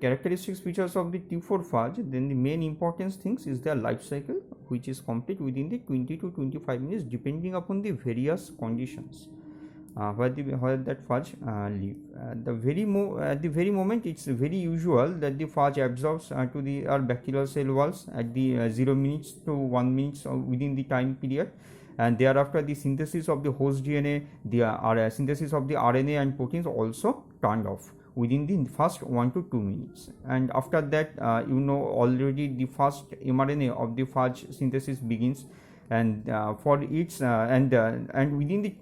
Characteristics features of the T4 phage, then the main importance things is their life cycle, which is complete within the 20 to 25 minutes depending upon the various conditions where that phage live. At the very moment, it's very usual that the phage absorbs to the bacterial cell walls at the 0 minutes to 1 minute within the time period, and thereafter the synthesis of the host DNA, the synthesis of the RNA and proteins also turned off within the first 1 to 2 minutes, and after that already the first mRNA of the phage synthesis begins, and for its and within the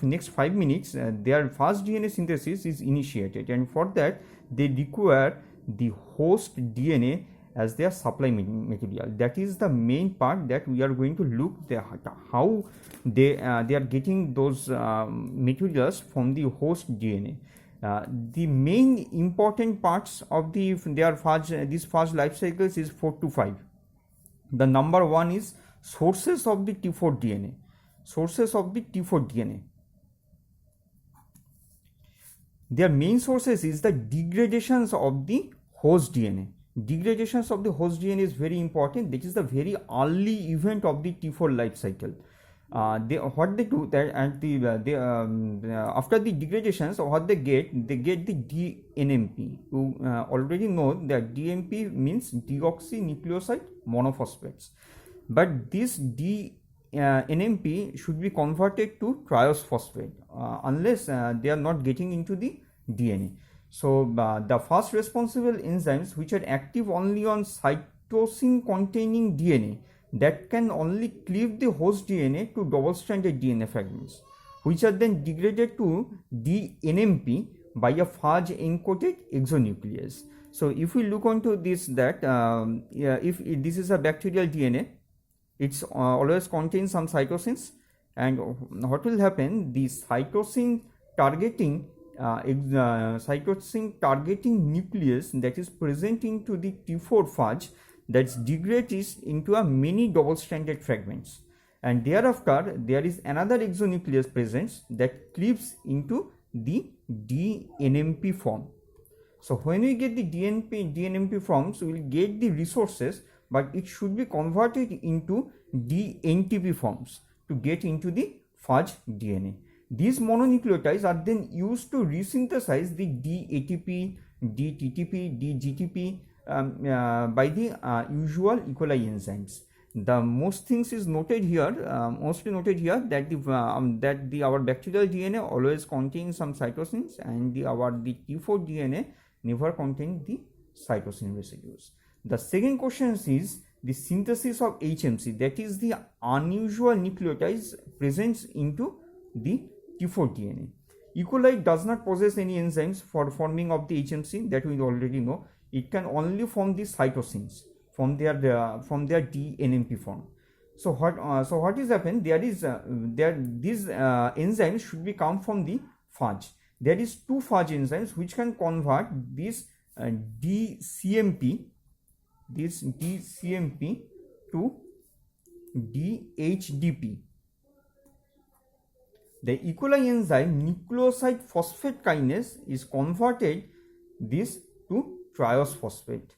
next 5 minutes their fast DNA synthesis is initiated, and for that they require the host DNA as their supply material. That is the main part that we are going to look how they are getting those materials from the host DNA. The main important parts of these phage life cycles is 4 to 5. The number one is sources of the T4 DNA. Sources of the T4 DNA. Their main sources is the degradations of the host DNA. Degradations of the host DNA is very important. This is the very early event of the T4 life cycle. What they do that after the degradations, what they get the DNMP. You already know that DNMP means deoxynucleoside monophosphates, but this DNMP should be converted to triose phosphate unless they are not getting into the DNA. So the first responsible enzymes which are active only on cytosine containing DNA, that can only cleave the host DNA to double-stranded DNA fragments, which are then degraded to DNMP by a phage-encoded exonuclease. So if we look onto this, that if this is a bacterial DNA, it's always contains some cytosines, and what will happen, the cytosine targeting nucleus that is present into the T4 phage, that's degrades into a many double-stranded fragments, and thereafter there is another exonuclease present that cleaves into the DNMP form. So when we get the DNMP forms, we will get the resources, but it should be converted into DNTP forms to get into the phage DNA. These mononucleotides are then used to resynthesize the DATP, DTTP, DGTP by the usual E. coli enzymes. The most things is noted here, mostly noted here, that our bacterial DNA always contains some cytosines, and the T4 DNA never contain the cytosine residues. The second question is the synthesis of HMC, that is the unusual nucleotides present into the T4 DNA. E. coli does not possess any enzymes for forming of the HMC, that we already know. It can only form the cytosines from their DNMP form. So what is happened? These enzymes should be come from the phage. There is two phage enzymes which can convert this DCMP to DHDP. The E. coli enzyme nucleoside phosphate kinase is converted this to triose phosphate.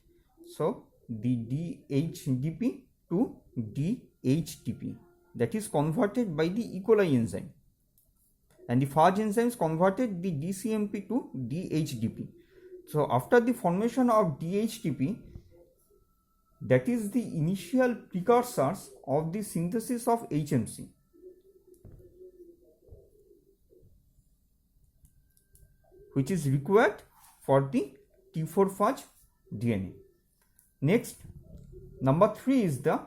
So the DHDP to DHTP, that is converted by the E. coli enzyme, and the phage enzymes converted the DCMP to DHDP. So after the formation of DHTP, that is the initial precursors of the synthesis of HMC. Which is required for the T4 phage DNA. Next, number 3 is the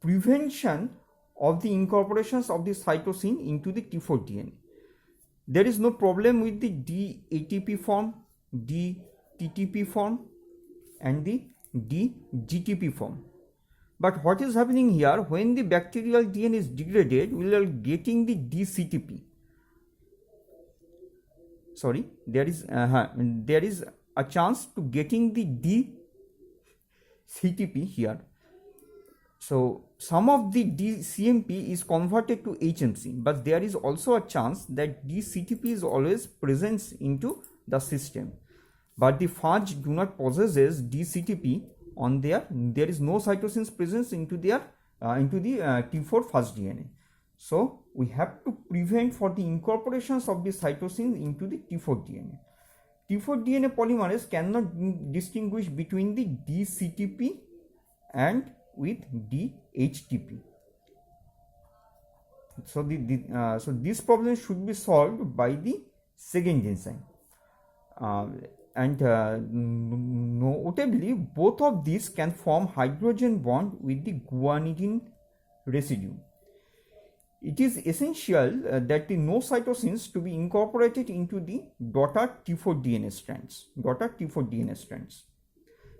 prevention of the incorporations of the cytosine into the T4 DNA. There is no problem with the DATP form, DTTP form, and the DGTP form. But what is happening here, when the bacterial DNA is degraded, we are getting the DCTP. Sorry, there is a chance to getting the DCTP here. So some of the DCMP is converted to HMC, but there is also a chance that DCTP is always present into the system. but the phage do not possesses DCTP on there is no cytosines presence into their into the T4 phage DNA. So we have to prevent for the incorporations of the cytosine into the T4 DNA. T4 DNA polymerase cannot distinguish between the DCTP and with DHTP. So so this problem should be solved by the second enzyme. Notably, both of these can form hydrogen bond with the guanidine residue. It is essential that the no cytosines to be incorporated into the daughter T4 DNA strands,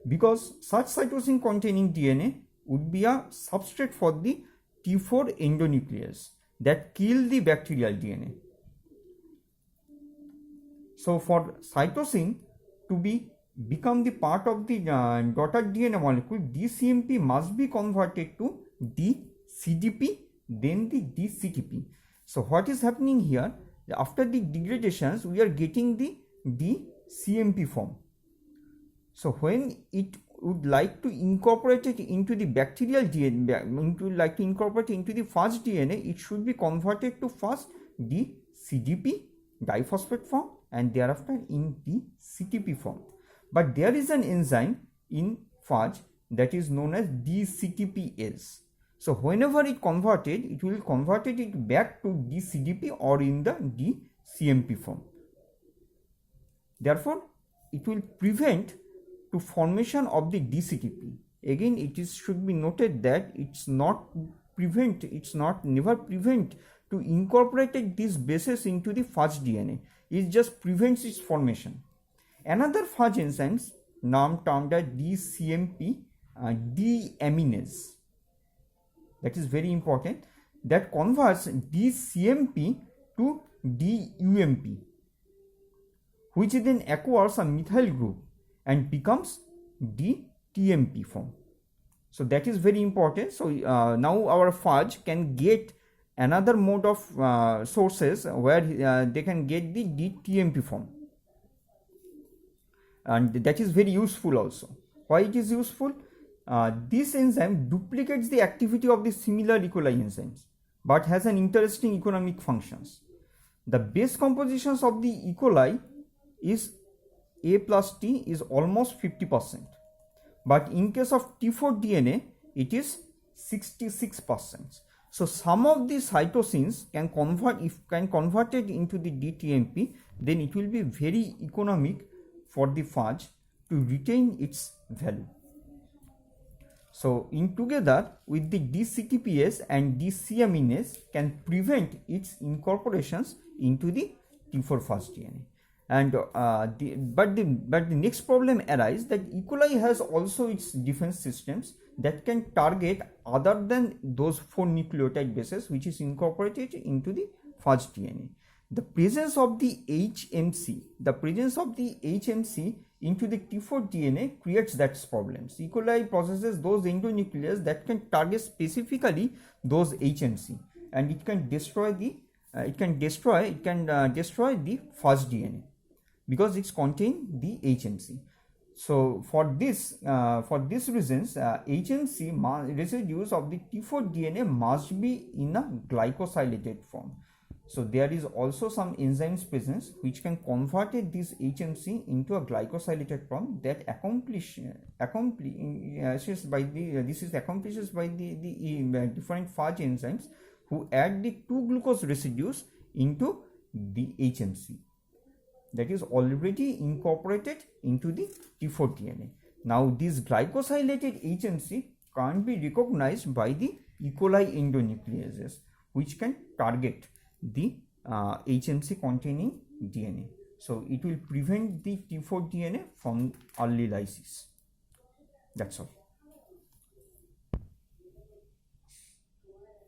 because such cytosine containing DNA would be a substrate for the T4 endonuclease that kill the bacterial DNA. So for cytosine to become the part of the daughter DNA molecule, DCMP must be converted to DCDP, then the DCTP. So what is happening here? After the degradations, we are getting the DCMP form. So when it would like to incorporate it into the bacterial DNA, into the phage DNA, it should be converted to first DCDP diphosphate form and thereafter in the CTP form. But there is an enzyme in phage that is known as DCTPase. So whenever it converted, it will convert it back to DCDP or in the DCMP form. Therefore, it will prevent to formation of the DCTP. Again, should be noted that never prevent to incorporate these bases into the phage DNA. It just prevents its formation. Another phage enzymes termed as DCMP deaminase, that is very important, that converts DCMP to DUMP, which then acquires a methyl group and becomes DTMP form. So that is very important. So now our phage can get another mode of sources where they can get the DTMP form, and that is very useful also. Why it is useful? This enzyme duplicates the activity of the similar E. coli enzymes but has an interesting economic functions. The base compositions of the E. coli is A plus T is almost 50%, but in case of T4 DNA it is 66%. So some of the cytosines can convert it into the DTMP, then it will be very economic for the phage to retain its value. So in together with the DCTPase and DCaminase can prevent its incorporations into the T4 phage DNA. And but the next problem arises that E. coli has also its defense systems that can target other than those 4 nucleotide bases which is incorporated into the phage DNA. The presence of the HMC into the T4 DNA creates that problems. E. coli possesses those endonucleases that can target specifically those HMC, and it can destroy the phage DNA because it's contain the HMC. So for this reasons, HMC residues of the T4 DNA must be in a glycosylated form. So there is also some enzymes presence which can convert this HMC into a glycosylated form that accomplishes by the different phage enzymes who add the 2-glucose residues into the HMC that is already incorporated into the T4 DNA. Now this glycosylated HMC can't be recognized by the E. coli endonucleases which can target the HMC containing DNA. So it will prevent the T4 DNA from early lysis. That's all.